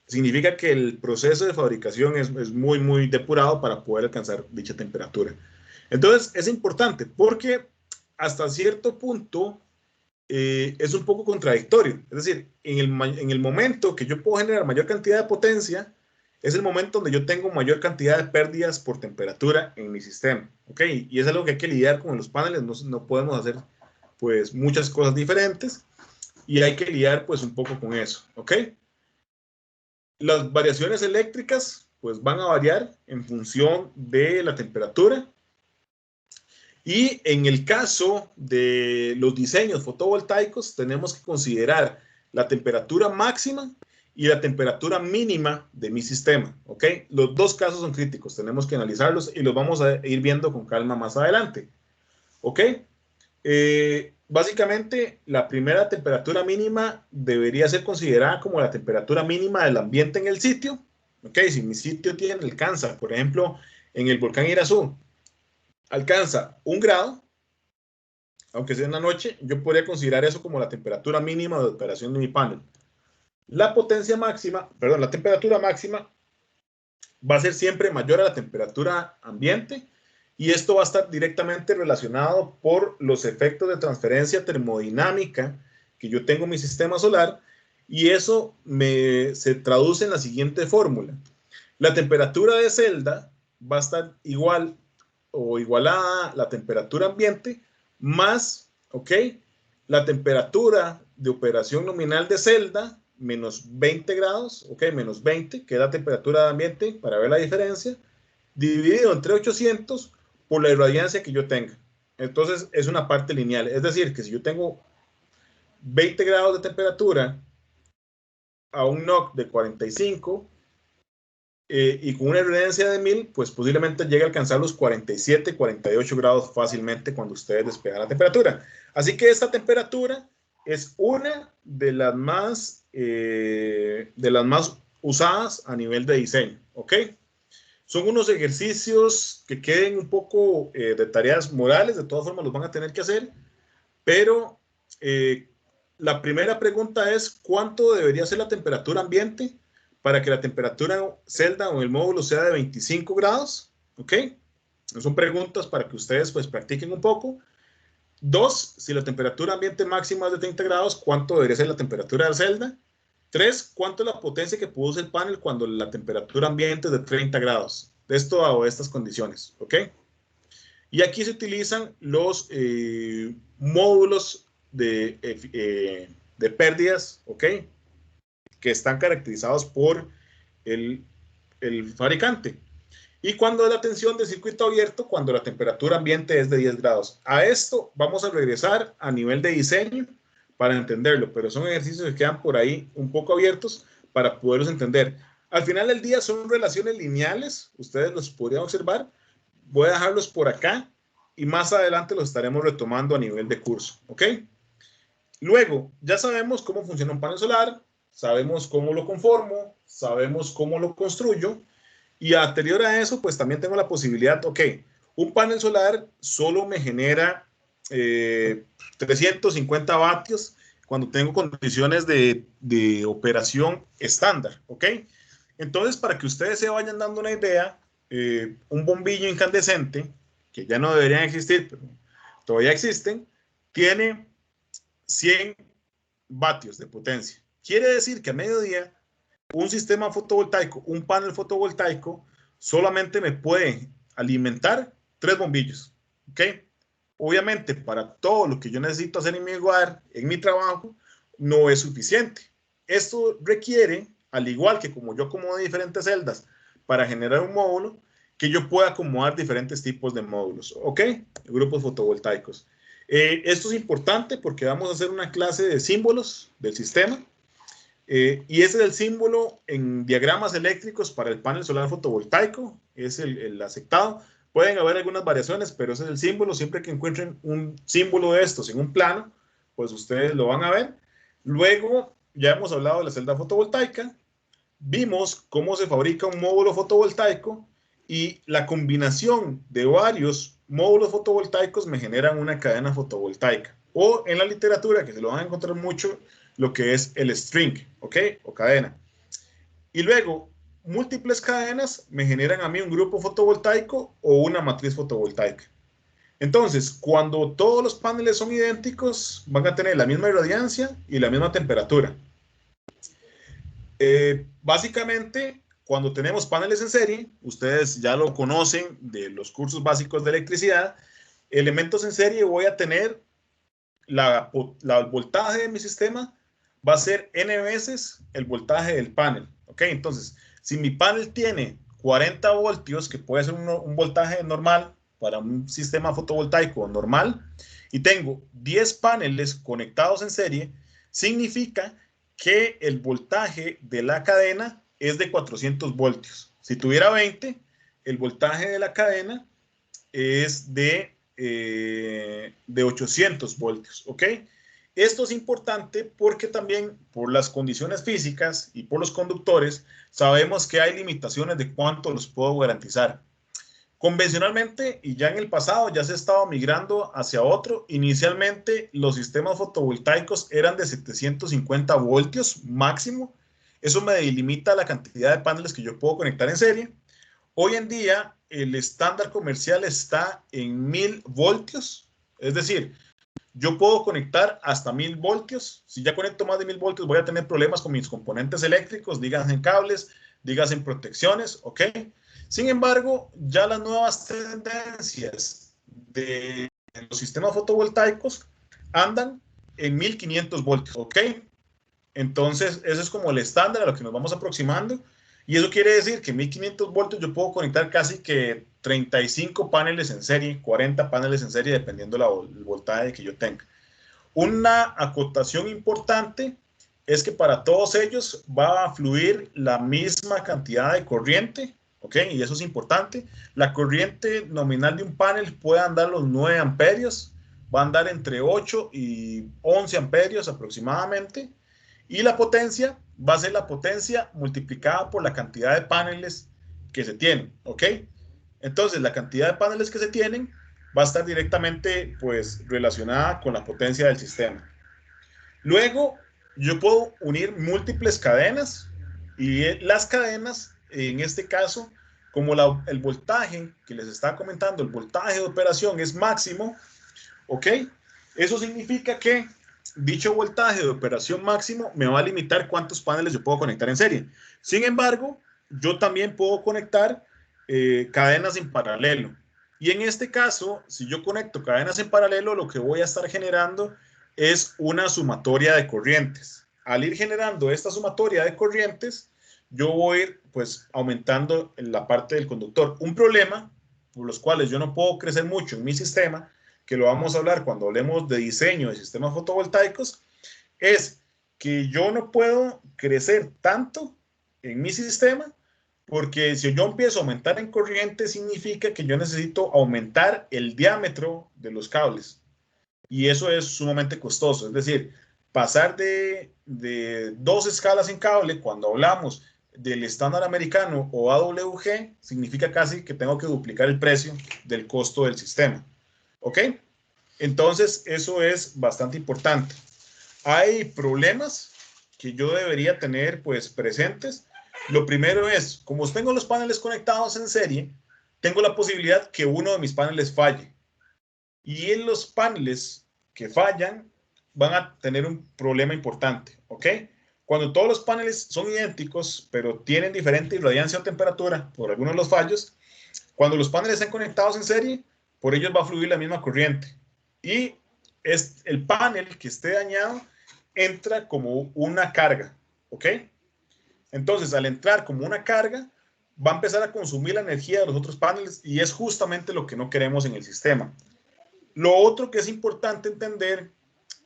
significa que el proceso de fabricación es muy, muy depurado para poder alcanzar dicha temperatura. Entonces, es importante porque hasta cierto punto es un poco contradictorio. Es decir, en el momento que yo puedo generar mayor cantidad de potencia, es el momento donde yo tengo mayor cantidad de pérdidas por temperatura en mi sistema. ¿Ok? Y es algo que hay que lidiar con los paneles. No podemos hacer pues muchas cosas diferentes y hay que lidiar pues un poco con eso. ¿Ok? Las variaciones eléctricas pues van a variar en función de la temperatura. Y en el caso de los diseños fotovoltaicos, tenemos que considerar la temperatura máxima y la temperatura mínima de mi sistema, ¿ok? Los dos casos son críticos, tenemos que analizarlos y los vamos a ir viendo con calma más adelante, ¿ok? Básicamente, la primera temperatura mínima debería ser considerada como la temperatura mínima del ambiente en el sitio, ¿ok? Si mi sitio alcanza, por ejemplo, en el volcán Irazú, alcanza 1 grado, aunque sea en la noche, yo podría considerar eso como la temperatura mínima de operación de mi panel. La potencia máxima, perdón, la temperatura máxima va a ser siempre mayor a la temperatura ambiente y esto va a estar directamente relacionado por los efectos de transferencia termodinámica que yo tengo en mi sistema solar y eso se traduce en la siguiente fórmula. La temperatura de celda va a estar igual o igualada a la temperatura ambiente más, ¿ok? La temperatura de operación nominal de celda menos 20 grados, ¿ok? Menos 20, que es la temperatura de ambiente, para ver la diferencia, dividido entre 800 por la irradiancia que yo tenga. Entonces, es una parte lineal. Es decir, que si yo tengo 20 grados de temperatura a un NOC de 45, y con una irradiancia de 1000, pues posiblemente llegue a alcanzar los 47, 48 grados fácilmente cuando ustedes despegan la temperatura. Así que esta temperatura es una de las más usadas a nivel de diseño, ¿ok? Son unos ejercicios que queden un poco de tareas morales, de todas formas los van a tener que hacer, pero la primera pregunta es, ¿cuánto debería ser la temperatura ambiente para que la temperatura celda o el módulo sea de 25 grados? ¿Ok? Son preguntas para que ustedes pues practiquen un poco. 2, si la temperatura ambiente máxima es de 30 grados, ¿cuánto debería ser la temperatura de celda? 3, ¿cuánto es la potencia que produce el panel cuando la temperatura ambiente es de 30 grados? De esto o estas condiciones, ¿ok? Y aquí se utilizan los módulos de pérdidas, ¿ok? Que están caracterizados por el fabricante. Y cuando es la tensión de circuito abierto, cuando la temperatura ambiente es de 10 grados. A esto vamos a regresar a nivel de diseño para entenderlo, pero son ejercicios que quedan por ahí un poco abiertos para poderlos entender. Al final del día son relaciones lineales, ustedes los podrían observar. Voy a dejarlos por acá y más adelante los estaremos retomando a nivel de curso, ¿ok? Luego, ya sabemos cómo funciona un panel solar, sabemos cómo lo conformo, sabemos cómo lo construyo y anterior a eso, pues también tengo la posibilidad, ok, un panel solar solo me genera 350 vatios cuando tengo condiciones de operación estándar, ¿ok? Entonces, para que ustedes se vayan dando una idea, un bombillo incandescente, que ya no deberían existir, pero todavía existen, tiene 100 vatios de potencia. Quiere decir que a mediodía un sistema fotovoltaico, un panel fotovoltaico, solamente me puede alimentar 3 bombillos, ¿ok? Obviamente, para todo lo que yo necesito hacer en mi hogar, en mi trabajo, no es suficiente. Esto requiere, al igual que como yo acomodo diferentes celdas para generar un módulo, que yo pueda acomodar diferentes tipos de módulos, ¿ok? Grupos fotovoltaicos. Esto es importante porque vamos a hacer una clase de símbolos del sistema. Y ese es el símbolo en diagramas eléctricos para el panel solar fotovoltaico, es el aceptado. Pueden haber algunas variaciones, pero ese es el símbolo. Siempre que encuentren un símbolo de estos en un plano, pues ustedes lo van a ver. Luego, ya hemos hablado de la celda fotovoltaica. Vimos cómo se fabrica un módulo fotovoltaico y la combinación de varios módulos fotovoltaicos me generan una cadena fotovoltaica. O en la literatura, que se lo van a encontrar mucho, lo que es el string, ¿ok? O cadena. Y luego, múltiples cadenas me generan a mí un grupo fotovoltaico o una matriz fotovoltaica. Entonces, cuando todos los paneles son idénticos, van a tener la misma irradiancia y la misma temperatura. Básicamente, cuando tenemos paneles en serie, ustedes ya lo conocen de los cursos básicos de electricidad, elementos en serie voy a tener el voltaje de mi sistema va a ser n veces el voltaje del panel. ¿Ok? Entonces, si mi panel tiene 40 voltios, que puede ser un voltaje normal para un sistema fotovoltaico normal, y tengo 10 paneles conectados en serie, significa que el voltaje de la cadena es de 400 voltios. Si tuviera 20, el voltaje de la cadena es de 800 voltios, ¿ok? Esto es importante porque también por las condiciones físicas y por los conductores sabemos que hay limitaciones de cuánto los puedo garantizar. Convencionalmente y ya en el pasado ya se estaba migrando hacia otro. Inicialmente los sistemas fotovoltaicos eran de 750 voltios máximo. Eso me delimita la cantidad de paneles que yo puedo conectar en serie. Hoy en día el estándar comercial está en 1000 voltios. Es decir, yo puedo conectar hasta 1000 voltios. Si ya conecto más de 1000 voltios voy a tener problemas con mis componentes eléctricos, díganse en cables, díganse en protecciones, ¿ok? Sin embargo, ya las nuevas tendencias de los sistemas fotovoltaicos andan en 1500 voltios, ¿ok? Entonces, eso es como el estándar a lo que nos vamos aproximando. Y eso quiere decir que en 1500 voltios yo puedo conectar casi que 35 paneles en serie, 40 paneles en serie, dependiendo el voltaje que yo tenga. Una acotación importante es que para todos ellos va a fluir la misma cantidad de corriente, ¿ok? Y eso es importante. La corriente nominal de un panel puede andar los 9 amperios, va a andar entre 8 y 11 amperios aproximadamente. Y la potencia va a ser la potencia multiplicada por la cantidad de paneles que se tienen, ¿ok? Entonces, la cantidad de paneles que se tienen va a estar directamente, pues, relacionada con la potencia del sistema. Luego, yo puedo unir múltiples cadenas y las cadenas, en este caso, como el voltaje que les estaba comentando, el voltaje de operación es máximo, ¿ok? Eso significa que dicho voltaje de operación máximo me va a limitar cuántos paneles yo puedo conectar en serie. Sin embargo, yo también puedo conectar cadenas en paralelo. Y en este caso, si yo conecto cadenas en paralelo, lo que voy a estar generando es una sumatoria de corrientes. Al ir generando esta sumatoria de corrientes, yo voy a ir pues aumentando la parte del conductor. Un problema por los cuales yo no puedo crecer mucho en mi sistema, que lo vamos a hablar cuando hablemos de diseño de sistemas fotovoltaicos, es que yo no puedo crecer tanto en mi sistema porque si yo empiezo a aumentar en corriente significa que yo necesito aumentar el diámetro de los cables y eso es sumamente costoso. Es decir, pasar de 2 escalas en cable cuando hablamos del estándar americano o AWG significa casi que tengo que duplicar el precio del costo del sistema. ¿Ok? Entonces, eso es bastante importante. Hay problemas que yo debería tener pues presentes. Lo primero es, como tengo los paneles conectados en serie, tengo la posibilidad que uno de mis paneles falle. Y en los paneles que fallan van a tener un problema importante, ¿ok? Cuando todos los paneles son idénticos, pero tienen diferente irradiancia o temperatura por algunos de los fallos, cuando los paneles están conectados en serie, por ellos va a fluir la misma corriente. Y el panel que esté dañado entra como una carga, ¿ok? Entonces, al entrar como una carga, va a empezar a consumir la energía de los otros paneles y es justamente lo que no queremos en el sistema. Lo otro que es importante entender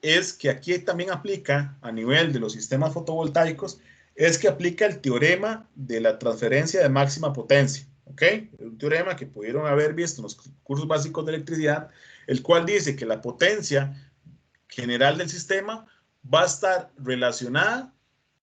es que aquí también aplica a nivel de los sistemas fotovoltaicos, es que aplica el teorema de la transferencia de máxima potencia. ¿ok? Un teorema que pudieron haber visto en los cursos básicos de electricidad, el cual dice que la potencia general del sistema va a estar relacionada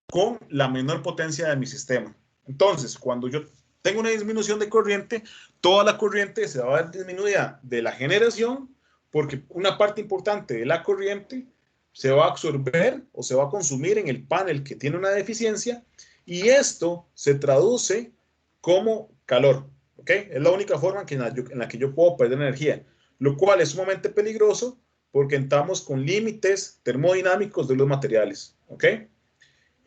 con la menor potencia de mi sistema. Entonces, cuando yo tengo una disminución de corriente, toda la corriente se va a ver disminuida de la generación, porque una parte importante de la corriente se va a absorber o se va a consumir en el panel que tiene una deficiencia, y esto se traduce como calor, ¿ok? Es la única forma en la que yo puedo perder energía, lo cual es sumamente peligroso porque entramos con límites termodinámicos de los materiales, ¿ok?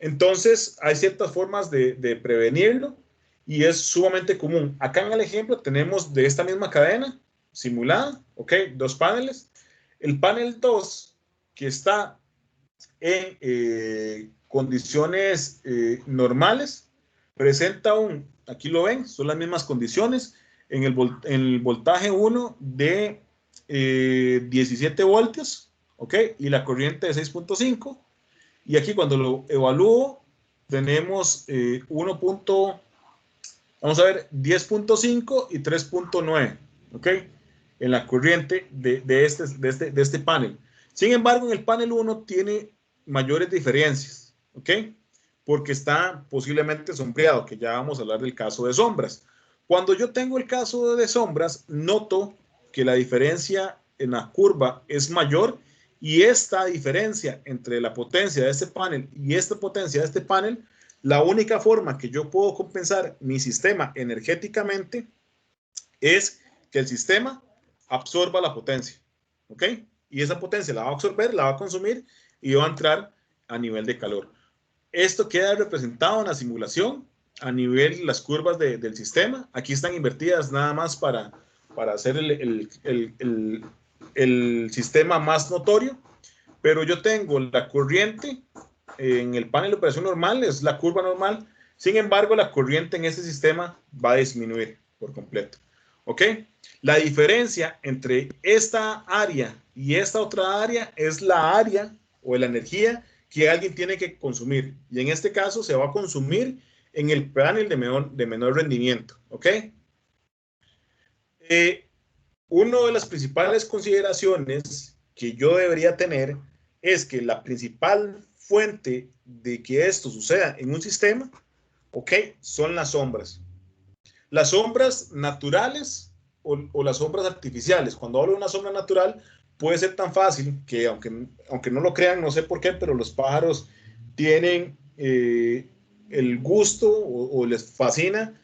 Entonces, hay ciertas formas de prevenirlo y es sumamente común. Acá en el ejemplo tenemos de esta misma cadena simulada, ¿ok? Dos paneles. El panel 2, que está en condiciones normales, presenta aquí lo ven, son las mismas condiciones, en el voltaje 1 de 17 voltios, ¿ok? Y la corriente de 6.5. Y aquí cuando lo evalúo, tenemos 1. Vamos a ver, 10.5 y 3.9, ¿ok? En la corriente de este panel. Sin embargo, en el panel 1 tiene mayores diferencias, ¿ok? Porque está posiblemente sombreado, que ya vamos a hablar del caso de sombras. Cuando yo tengo el caso de sombras, noto que la diferencia en la curva es mayor, y esta diferencia entre la potencia de este panel y esta potencia de este panel, la única forma que yo puedo compensar mi sistema energéticamente es que el sistema absorba la potencia, ¿ok? Y esa potencia la va a absorber, la va a consumir y va a entrar a nivel de calor. Esto queda representado en la simulación a nivel de las curvas del sistema. Aquí están invertidas nada más para hacer el sistema más notorio, pero yo tengo la corriente en el panel de operación normal, es la curva normal. Sin embargo, la corriente en este sistema va a disminuir por completo. ¿Ok? La diferencia entre esta área y esta otra área es la área o la energía que alguien tiene que consumir. Y en este caso se va a consumir en el panel de menor rendimiento. ¿Ok? Una de las principales consideraciones que yo debería tener es que la principal fuente de que esto suceda en un sistema, ¿ok? Son las sombras. Las sombras naturales o las sombras artificiales. Cuando hablo de una sombra natural, puede ser tan fácil que, aunque no lo crean, no sé por qué, pero los pájaros tienen el gusto o les fascina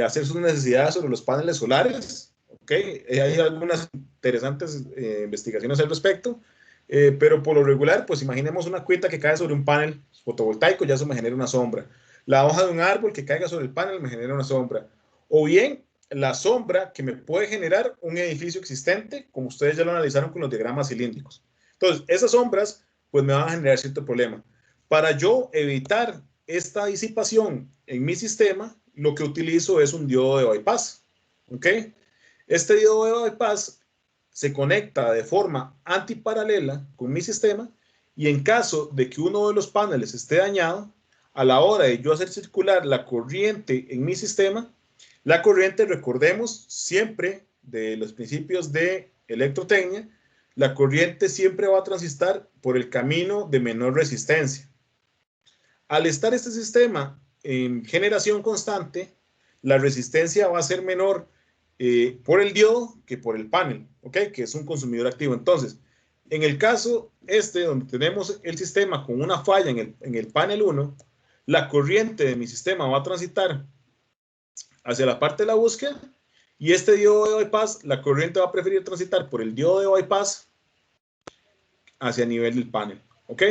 hacer sus necesidades sobre los paneles solares. ¿Okay? Hay algunas interesantes investigaciones al respecto, pero por lo regular, pues imaginemos una cuita que cae sobre un panel fotovoltaico, ya eso me genera una sombra. La hoja de un árbol que caiga sobre el panel me genera una sombra. O bien la sombra que me puede generar un edificio existente, como ustedes ya lo analizaron con los diagramas cilíndricos. Entonces, esas sombras pues me van a generar cierto problema. Para yo evitar esta disipación en mi sistema, lo que utilizo es un diodo de bypass. ¿Ok? Este diodo de bypass se conecta de forma antiparalela con mi sistema, y en caso de que uno de los paneles esté dañado, a la hora de yo hacer circular la corriente en mi sistema, la corriente, recordemos siempre de los principios de electrotecnia, la corriente siempre va a transitar por el camino de menor resistencia. Al estar este sistema en generación constante, la resistencia va a ser menor por el diodo que por el panel, ¿ok? Que es un consumidor activo. Entonces, en el caso donde tenemos el sistema con una falla en el panel 1, la corriente de mi sistema va a transitar hacia la parte de la búsqueda, y este diodo de bypass, la corriente va a preferir transitar por el diodo de bypass hacia el nivel del panel, ¿ok?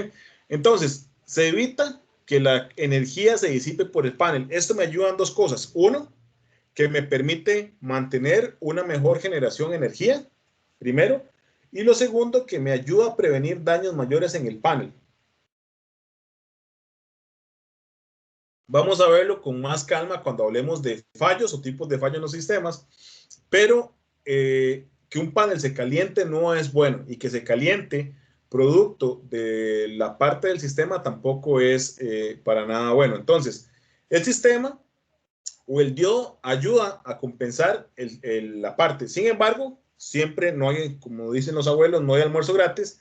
Entonces, se evita que la energía se disipe por el panel. Esto me ayuda en dos cosas. Uno, que me permite mantener una mejor generación de energía, primero, y lo segundo, que me ayuda a prevenir daños mayores en el panel. Vamos a verlo con más calma cuando hablemos de fallos o tipos de fallos en los sistemas, pero que un panel se caliente no es bueno, y que se caliente producto de la parte del sistema tampoco es para nada bueno. Entonces, el sistema o el diodo ayuda a compensar la parte. Sin embargo, siempre no hay, como dicen los abuelos, no hay almuerzo gratis.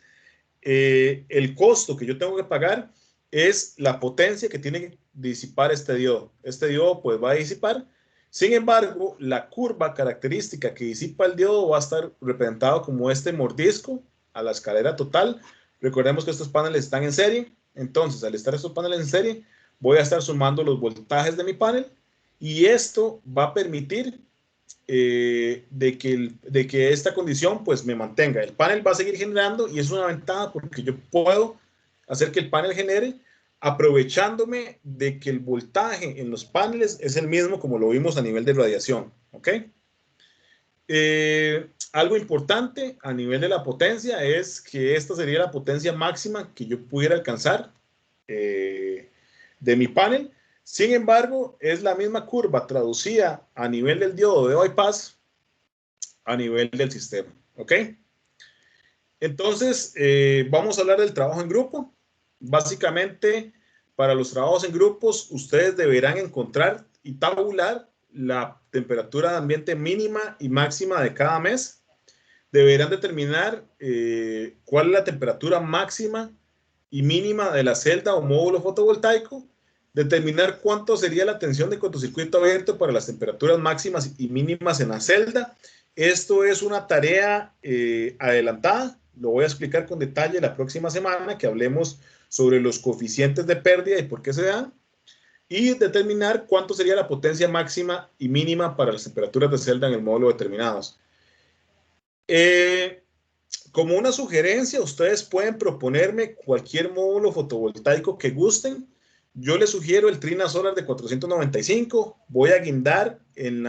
El costo que yo tengo que pagar es la potencia que tiene que disipar este diodo. Este diodo pues va a disipar. Sin embargo, la curva característica que disipa el diodo va a estar representado como este mordisco a la escalera total. Recordemos que estos paneles están en serie. Entonces, al estar estos paneles en serie, voy a estar sumando los voltajes de mi panel y esto va a permitir de que esta condición pues me mantenga. El panel va a seguir generando y es una ventaja porque yo puedo hacer que el panel genere aprovechándome de que el voltaje en los paneles es el mismo como lo vimos a nivel de radiación. ¿Ok? Algo importante a nivel de la potencia es que esta sería la potencia máxima que yo pudiera alcanzar de mi panel. Sin embargo, es la misma curva traducida a nivel del diodo de bypass a nivel del sistema. ¿Ok? Entonces, vamos a hablar del trabajo en grupo. Básicamente, para los trabajos en grupos, ustedes deberán encontrar y tabular la temperatura de ambiente mínima y máxima de cada mes. Deberán determinar cuál es la temperatura máxima y mínima de la celda o módulo fotovoltaico, determinar cuánto sería la tensión de cortocircuito abierto para las temperaturas máximas y mínimas en la celda. Esto es una tarea adelantada, lo voy a explicar con detalle la próxima semana que hablemos sobre los coeficientes de pérdida y por qué se dan, y determinar cuánto sería la potencia máxima y mínima para las temperaturas de celda en el módulo determinados. Como una sugerencia, ustedes pueden proponerme cualquier módulo fotovoltaico que gusten. Yo les sugiero el Trina Solar de 495. Voy a guindar en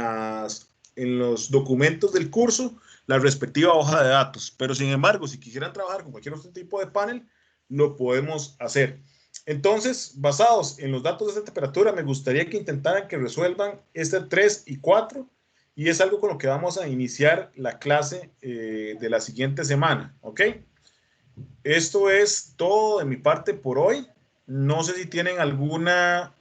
los documentos del curso la respectiva hoja de datos. Pero sin embargo, si quisieran trabajar con cualquier otro tipo de panel, lo podemos hacer. Entonces, basados en los datos de esta temperatura, me gustaría que intentaran que resuelvan este 3 y 4. Y es algo con lo que vamos a iniciar la clase de la siguiente semana, ¿ok? Esto es todo de mi parte por hoy. No sé si tienen alguna